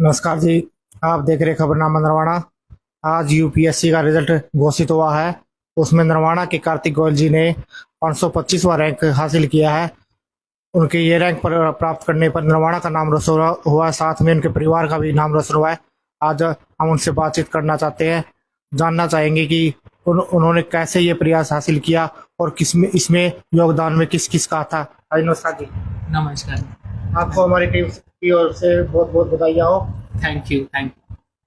नमस्कार जी। आप देख रहे खबरनामा नरवाना। आज यूपीएससी का रिजल्ट घोषित हुआ है। उसमें नरवाना के कार्तिक गोयल जी ने 525वां रैंक हासिल किया है। उनके ये रैंक पर प्राप्त करने पर नरवाना का नाम रोशन हुआ है, साथ में उनके परिवार का भी नाम रोशन हुआ है। आज हम उनसे बातचीत करना चाहते हैं, जानना चाहेंगे कि उन्होंने कैसे ये प्रयास हासिल किया और किसमें इसमें योगदान में किस किस का था। नमस्कार जी। नमस्कार। आपको हमारी टीम की ओर से बहुत बहुत बधाइयाँ हो। थैंक यू थैंक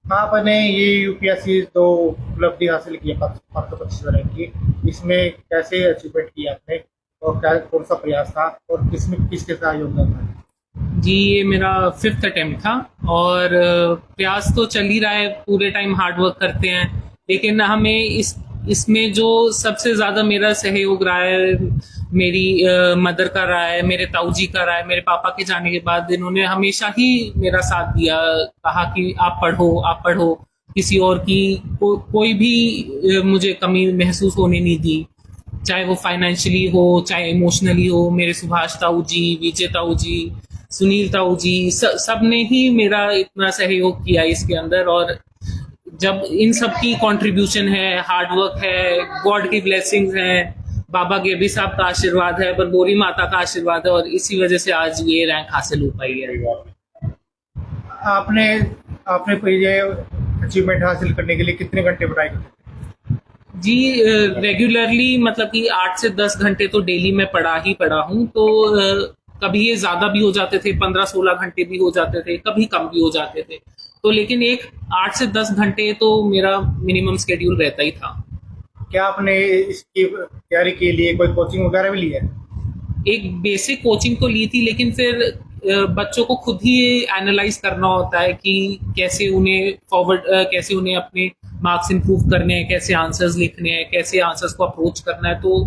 आपने ये यूपीएससी तो उपलब्धि हासिल की है 525 रैंक की, इसमें कैसे अचीवमेंट किया आपने और क्या कौन सा प्रयास था और किसमें किसके साथ योगदान था? यू जी। ये मेरा फिफ्थ अटेम्प्ट था और प्रयास तो चल ही रहा है, पूरे टाइम हार्ड वर्क करते हैं। लेकिन हमें इसमें जो सबसे ज़्यादा मेरा सहयोग रहा है, मेरी मदर का रहा है, मेरे ताऊ जी का रहा है। मेरे पापा के जाने के बाद इन्होंने हमेशा ही मेरा साथ दिया, कहा कि आप पढ़ो आप पढ़ो। किसी और की कोई भी मुझे कमी महसूस होने नहीं दी, चाहे वो फाइनेंशियली हो चाहे इमोशनली हो। मेरे सुभाष ताऊ जी, विजय ताऊ जी, सुनील ताऊ जी, सब ने ही मेरा इतना सहयोग किया इसके अंदर। और जब इन सब की कंट्रीब्यूशन है, हार्ड वर्क है, गॉड की ब्लेसिंग्स है, बाबा गेबी साहब का आशीर्वाद है, बरबोरी माता का आशीर्वाद है, और इसी वजह से आज ये रैंक हासिल हो पाई है। आपने आपने ये अचीवमेंट हासिल करने के लिए कितने घंटे पढ़ाई की? जी, रेगुलरली मतलब कि 8 से 10 घंटे तो डेली मैं पढ़ा ही पढ़ा हूँ। तो कभी ये ज्यादा भी हो जाते थे, 15-16 घंटे भी हो जाते थे, कभी कम भी हो जाते थे। तो लेकिन एक 8 से 10 घंटे तो मेरा मिनिमम स्केड्यूल रहता ही था। क्या आपने इसकी तैयारी के लिए कोई कोचिंग वगैरह भी ली है? एक बेसिक कोचिंग तो ली थी, लेकिन फिर बच्चों को खुद ही एनालाइज करना होता है कि कैसे उन्हें कैसे उन्हें अपने मार्क्स इंप्रूव करने हैं, कैसे आंसर्स लिखने हैं, कैसे आंसर्स को अप्रोच करना है। तो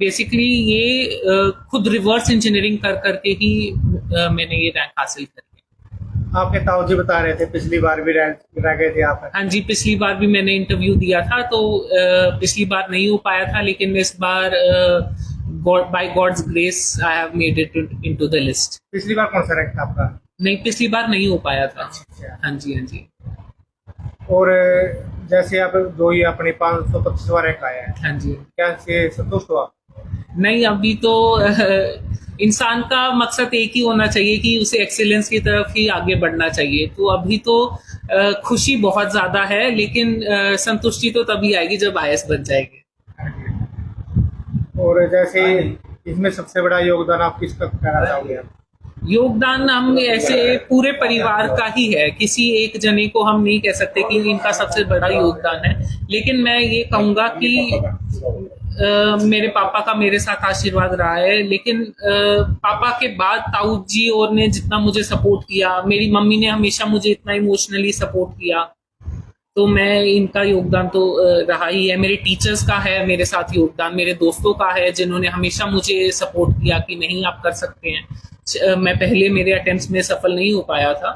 बेसिकली ये खुद रिवर्स इंजीनियरिंग कर करके ही मैंने ये रैंक हासिल करी। आपके ताऊ जी बता रहे थे पिछली बार भी रह गए थे आप। हाँ जी, पिछली बार भी मैंने इंटरव्यू दिया था, तो पिछली बार नहीं हो पाया था, लेकिन इस बार by God's grace I have made it into the list. पिछली बार कौन सा रैंक था आपका? नहीं, पिछली बार नहीं हो पाया था। अच्छा। हाँ जी हाँ जी। और जैसे आप जो ये अपने 525वां रैंक आया है, हाँ जी। क्या से संतुष्ट हुआ? नहीं, अभी तो इंसान का मकसद एक ही होना चाहिए कि उसे एक्सीलेंस की तरफ ही आगे बढ़ना चाहिए। तो अभी तो खुशी बहुत ज्यादा है, लेकिन संतुष्टि तो तभी आएगी जब आईएएस बन जाएगी। और जैसे इसमें सबसे बड़ा योगदान आप किसका कहना चाहोगे? योगदान हम ऐसे पूरे परिवार का ही है, किसी एक जने को हम नहीं कह सकते कि इनका सबसे बड़ा योगदान है। लेकिन मैं ये कहूंगा कि मेरे पापा का मेरे साथ आशीर्वाद रहा है, लेकिन पापा के बाद ताऊ जी और ने जितना मुझे सपोर्ट किया, मेरी मम्मी ने हमेशा मुझे इतना इमोशनली सपोर्ट किया, तो मैं इनका योगदान तो रहा ही है। मेरे टीचर्स का है मेरे साथ योगदान, मेरे दोस्तों का है जिन्होंने हमेशा मुझे सपोर्ट किया कि नहीं आप कर सकते हैं। मैं पहले मेरे अटेम्प्ट्स में सफल नहीं हो पाया था,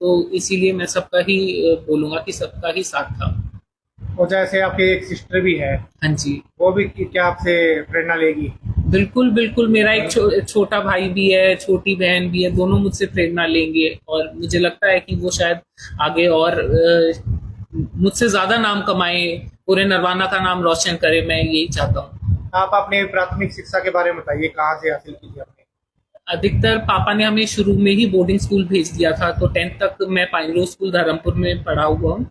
तो इसीलिए मैं सबका ही बोलूंगा कि सबका ही साथ था। और जैसे आपकी एक सिस्टर भी है, हाँ जी। वो भी क्या आपसे प्रेरणा लेगी? बिल्कुल बिल्कुल, मेरा एक छोटा भाई भी है, छोटी बहन भी है, दोनों मुझसे प्रेरणा लेंगे। और मुझे लगता है कि वो शायद आगे और मुझसे ज्यादा नाम कमाए, पूरे नरवाना का नाम रोशन करे, मैं यही चाहता हूँ। आप अपने प्राथमिक शिक्षा के बारे में बताइए, कहाँ से हासिल की थी आपने? अधिकतर पापा ने हमें शुरू में ही बोर्डिंग स्कूल भेज दिया था, तो 10th तक मैं पाइनलो स्कूल धर्मपुर में पढ़ा हुआ हूँ।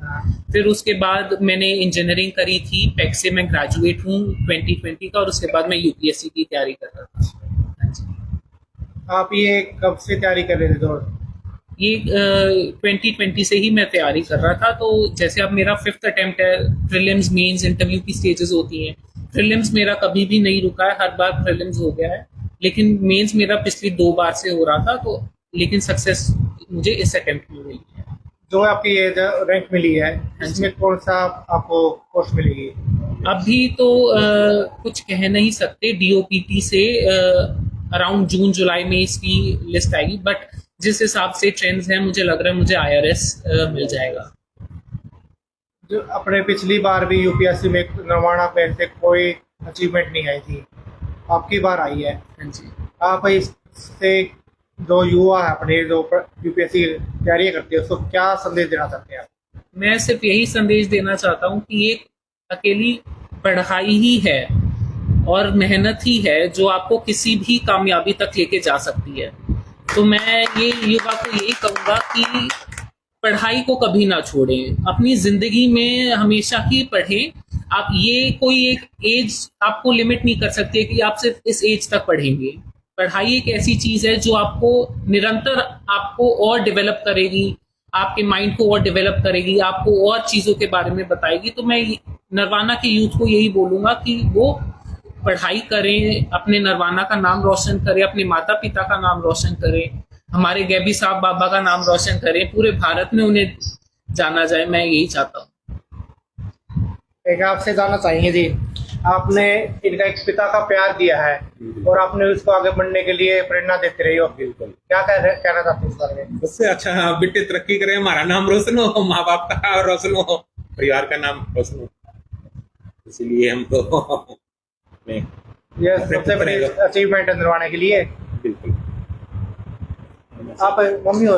फिर उसके बाद मैंने इंजीनियरिंग करी थी, पैक से मैं ग्रेजुएट हूँ 2020 का, और उसके बाद मैं यूपीएससी की तैयारी कर रहा था। हाँ जी। आप ये कब से तैयारी कर रहे थे दौड़? ये 2020 से ही मैं तैयारी कर रहा था। तो जैसे अब मेरा फिफ्थ अटेम्प्ट है, प्रीलिम्स मेंस इंटरव्यू की स्टेजेस होती हैं। प्रीलिम्स मेरा कभी भी नहीं रुका है, हर बार प्रीलिम्स हो गया है, लेकिन मेंस मेरा पिछली 2 बार से हो रहा था। तो लेकिन सक्सेस मुझे इस अटेम्प्ट में मिली है। जो आपकी ये रैंक मिली है, इसमें कौन सा आपको पोस्ट मिलेगी? अभी तो कुछ कह नहीं सकते, डीओपीटी से अराउंड जून जुलाई में इसकी लिस्ट आएगी, बट जिस हिसाब से ट्रेंड्स हैं मुझे लग रहा है मुझे आईआरएस मिल जाएगा। जो अपने पिछली बार भी यूपीएससी में नरवाना पे से कोई अचीवमेंट नहीं आई थी, आपकी बार आई है। हाँ जी। आप इससे जो युवा है अपने जो यूपीएससी की तैयारी करते हैं उसको क्या संदेश देना चाहते हैं आप? मैं सिर्फ यही संदेश देना चाहता हूँ कि एक अकेली पढ़ाई ही है और मेहनत ही है जो आपको किसी भी कामयाबी तक लेके जा सकती है। तो मैं ये युवा को यही कहूँगा कि पढ़ाई को कभी ना छोड़ें, अपनी जिंदगी में हमेशा ही पढ़ें। आप ये कोई एक एज आपको लिमिट नहीं कर सकती है कि आप सिर्फ इस एज तक पढ़ेंगे। पढ़ाई एक ऐसी चीज है जो आपको निरंतर आपको और डेवलप करेगी, आपके माइंड को और डेवलप करेगी, आपको और चीजों के बारे में बताएगी। तो मैं नरवाना के यूथ को यही बोलूंगा कि वो पढ़ाई करें, अपने नरवाना का नाम रोशन करें, अपने माता पिता का नाम रोशन करें, हमारे गैबी साहब बाबा का नाम रोशन करें, पूरे भारत में उन्हें जाना जाए। मैं यही चाहता हूँ। एक आपसे जानना चाहेंगे जी, आपने इनका एक पिता का प्यार दिया है और आपने उसको आगे बढ़ने के लिए प्रेरणा देते रही हो, बिल्कुल। क्या कहना चाहते हैं इस बारे में? उससे अच्छा बेटे तरक्की करें, हमारा नाम रोशन हो, माँ बाप का रोशन हो, परिवार का नाम रोशन हो, इसीलिए हम तो ये सबसे बड़ी अचीवमेंट है नरवाना के लिए। बिल्कुल। आप मम्मी हो?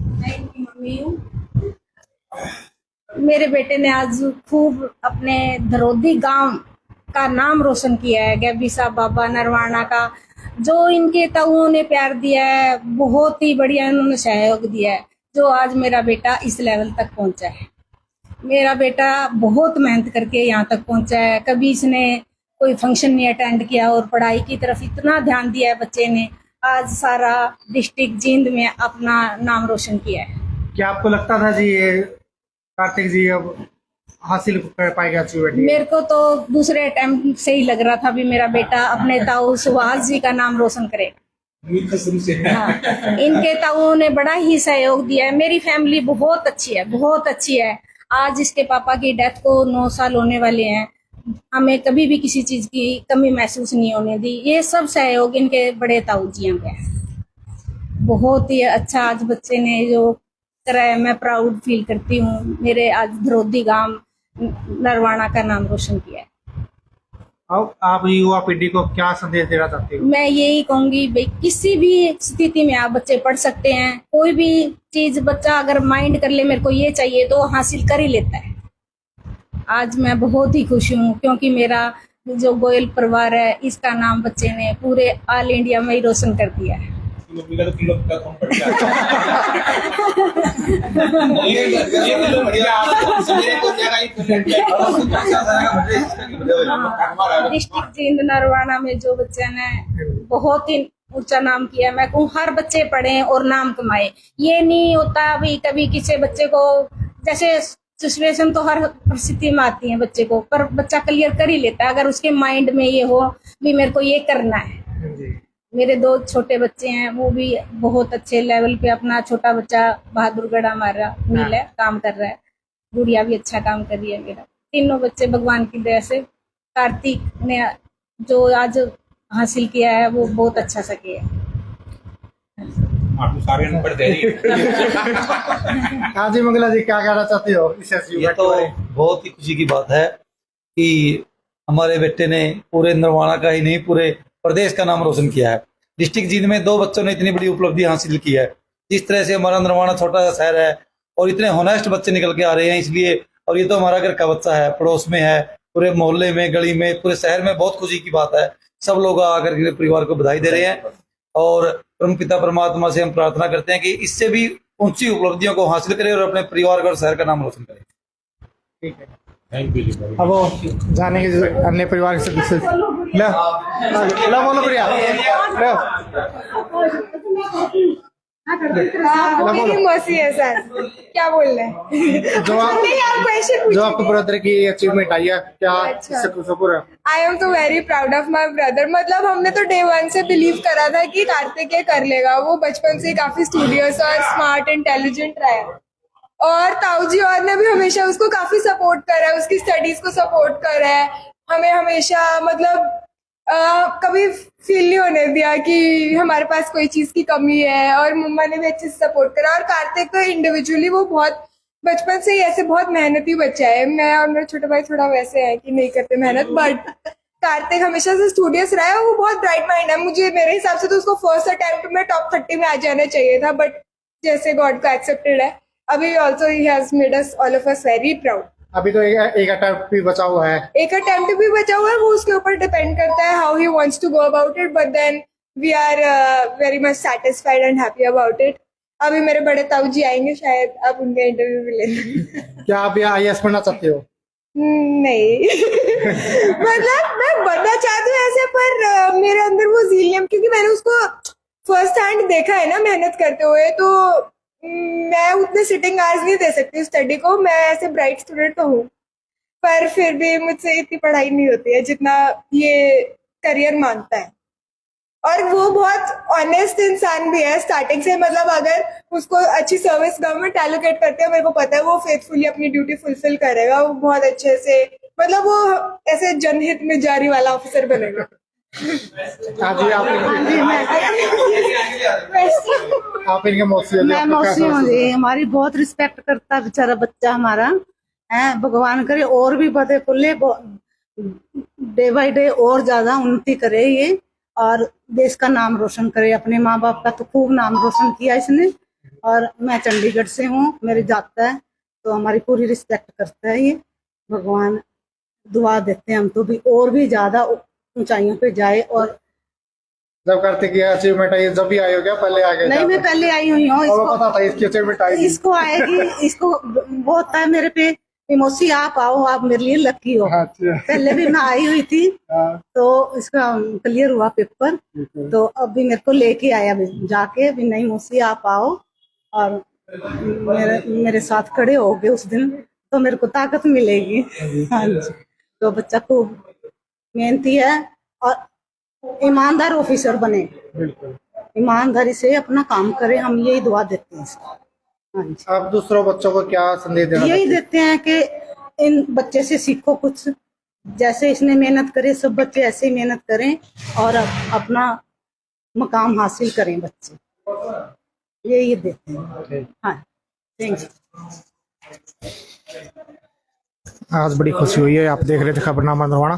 मैं इनकी मम्मी हूँ। मेरे बेटे ने आज खूब अपने धरोदी गांव का नाम रोशन किया है। गैबी साहब बाबा नरवाना का जो इनके ताऊओं ने प्यार दिया है, बहुत ही बढ़िया इन्होंने सहयोग दिया है, जो आज मेरा बेटा इस लेवल तक पहुंचा है। मेरा बेटा बहुत मेहनत करके यहाँ तक पहुंचा है। कभी इसने कोई फंक्शन नहीं अटेंड किया और पढ़ाई की तरफ इतना ध्यान दिया है बच्चे ने, आज सारा डिस्ट्रिक्ट जींद में अपना नाम रोशन किया है। क्या आपको लगता था जी ये कार्तिक जी अब हासिल कर पाएगा अचीवमेंट? मेरे को तो दूसरे अटेम्प्ट से ही लग रहा था भी मेरा बेटा अपने ताऊ सुभाष जी का नाम रोशन करेगा। शुरू से हाँ, इनके ताऊओं ने बड़ा ही सहयोग दिया है। मेरी फैमिली बहुत अच्छी है, बहुत अच्छी है। आज इसके पापा की डेथ को 9 साल होने वाले हैं। हमें कभी भी किसी चीज की कमी महसूस नहीं होने दी। ये सब सहयोग इनके बड़े ताऊ जी के हैं। बहुत ही अच्छा आज बच्चे ने जो करा है, मैं प्राउड फील करती हूँ। मेरे आज धरोदी गांव नरवाना का नाम रोशन किया है। अब आप युवा पीढ़ी को क्या संदेश देना चाहते हो? मैं यही कहूंगी भाई, किसी भी स्थिति में आप बच्चे पढ़ सकते हैं। कोई भी चीज बच्चा अगर माइंड कर ले मेरे को ये चाहिए तो हासिल कर ही लेता है। आज मैं बहुत ही खुश हूँ क्योंकि मेरा जो गोयल परिवार है इसका नाम बच्चे ने पूरे ऑल इंडिया में ही रोशन कर दिया है। मम्मी का तो किलो का कम पड़ जाता है। डिस्ट्रिक्ट जींद नरवाना में जो बच्चे ने बहुत ही ऊंचा नाम किया, मैं कहूँ हर बच्चे पढ़े और नाम कमाए। ये नहीं होता अभी कभी किसी बच्चे को, जैसे सिचुएशन तो हर परिस्थिति में आती है बच्चे को, पर बच्चा क्लियर कर ही लेता है अगर उसके माइंड में ये हो भी मेरे को ये करना है। मेरे 2 छोटे बच्चे हैं, वो भी बहुत अच्छे लेवल पे, अपना छोटा बच्चा बहादुरगढ़ हमारा मिल है, काम कर रहा है। गुड़िया भी अच्छा काम कर रही है। मेरा तीनों बच्चे भगवान की दया से, कार्तिक ने जो आज हासिल किया है वो बहुत अच्छा सा किया है। आप तो सारे अनपढ़ थे। हाँ जी मंगला जी, क्या कहना चाहते हो इस ये अचीवमेंट तो के बारे में? बहुत ही खुशी की बात है कि हमारे बेटे ने पूरे नरवाना का ही नहीं पूरे प्रदेश का नाम रोशन किया है। डिस्ट्रिक्ट जींद में 2 बच्चों ने इतनी बड़ी उपलब्धि हासिल की है। जिस तरह से हमारा नरवाना छोटा सा शहर है और इतने होनेस्ट बच्चे निकल के आ रहे हैं, इसलिए, और ये तो हमारा घर का बच्चा है, पड़ोस में है, पूरे मोहल्ले में, गली में, पूरे शहर में बहुत खुशी की बात है। सब लोग आकर के परिवार को बधाई दे रहे हैं और परम पिता परमात्मा से हम प्रार्थना करते हैं कि इससे भी ऊंची उपलब्धियों को हासिल करें और अपने परिवार का और शहर का नाम रोशन करें। ठीक है, थैंक यू जी। अब वो जाने के अन्य परिवार के सदस्य ला बोलो प्रिया, मेरी मौसी है सर, क्या बोल रहे हैं? जो आपको ब्रदर की अचीवमेंट आई है, क्या अच्छा। सपोर्ट है? आई एम तो very proud of my brother. मतलब हमने तो डे 1 से बिलीव करा था कि कार्तिक ये कर लेगा। वो बचपन से काफी स्टूडियस और स्मार्ट इंटेलिजेंट रहा है और ताऊ जी और ने भी हमेशा उसको काफी सपोर्ट करा है, उसकी स्टडीज को सपोर्ट करा है। हमें हमेशा मतलब कभी फील नहीं होने दिया कि हमारे पास कोई चीज की कमी है, और मम्मा ने भी अच्छे से सपोर्ट करा। और कार्तिक तो इंडिविजुअली वो बहुत बचपन से ही ऐसे बहुत मेहनती बच्चा है। मैं और मेरा छोटा भाई थोड़ा वैसे है कि नहीं करते मेहनत, बट कार्तिक हमेशा से स्टूडियस रहा है, वो बहुत ब्राइट माइंड है। मुझे मेरे हिसाब से तो उसको फर्स्ट अटेम्प्ट में टॉप 30 में आ जाना चाहिए था, बट जैसे गॉड का एक्सेप्टेड है। अभी also he has made us all of us very proud. अभी तो एक अटेम्प्ट भी बचा हुआ है। एक अटेम्प्ट भी बचा हुआ है, वो उसके ऊपर डिपेंड करता है how he wants to go about it, but then we are very much satisfied and happy about it. अभी मेरे बड़े ताऊ जी आएंगे, शायद आप उनका इंटरव्यू भी लेना। क्या आप यहाँ IAS बनना चाहते हो? नहीं मतलब मैं बनना चाहती हूँ ऐसे, पर मेरे अंदर वो ज़ीलियम, क्योंकि मैंने उसको फर्स्ट हैंड देखा है ना मेहनत करते हुए, तो मैं उतने सिटिंग आवर्स नहीं दे सकती स्टडी को। मैं ऐसे ब्राइट स्टूडेंट तो हूँ, पर फिर भी मुझसे इतनी पढ़ाई नहीं होती है जितना ये करियर मांगता है। और वो बहुत ऑनेस्ट इंसान भी है स्टार्टिंग से, मतलब अगर उसको अच्छी सर्विस गवर्नमेंट एलोकेट करते हैं, मेरे को पता है वो फेथफुली अपनी ड्यूटी फुलफिल करेगा। वो बहुत अच्छे से, मतलब वो ऐसे जनहित में जारी वाला ऑफिसर बनेगा। हाँ जी, आप इनके मौसी हो जी, मैं आपको मौसी कैसा हूँ महसूस जी। होता हमारी बहुत रिस्पेक्ट करता है बेचारा बच्चा हमारा है। भगवान करे और भी बड़े फुले, डे बाय डे और ज्यादा उन्नति करे ये, और देश का नाम रोशन करे। अपने माँ बाप का तो खूब नाम रोशन किया इसने। और मैं चंडीगढ़ से हूँ, मेरी जाता है, तो हमारी पूरी रिस्पेक्ट करता है ये। भगवान दुआ देते हैं हम तो भी और भी ज्यादा ऊंचाइयों पे जाए। और जब कार्तिक की अचीवमेंट आई, जब भी आई हो क्या? पहले आ गए नहीं, मैं पहले आई हुई हूँ। और पता था इसकी अचीवमेंट आएगी? इसको आएगी, इसको वो होता है मेरे पे, मौसी आप आओ, आप मेरे लिए लकी हो। अच्छा। पहले भी मैं आई हुई थी, हाँ। तो इसका क्लियर हुआ पेपर, तो अभी मेरे को लेके आया भी जाके भी, नहीं मौसी आप आओ और मेरे साथ खड़े हो गए उस दिन, तो मेरे को ताकत मिलेगी। हाँ जी। तो बच्चा खूब मेहनती है और ईमानदार ऑफिसर बने, ईमानदारी से अपना काम करे, हम यही दुआ देते हैं इसको। हाँ जी। आप दूसरों बच्चों को क्या संदेश देना यही चाहते हैं? देते हैं कि इन बच्चे से सीखो कुछ, जैसे इसने मेहनत करे सब बच्चे ऐसे ही मेहनत करें और अपना मकाम हासिल करें बच्चे, यही देते हैं। हाँ, थैंक यू। आज बड़ी खुशी हुई है। आप देख रहे थे खबरनामा नरवाना।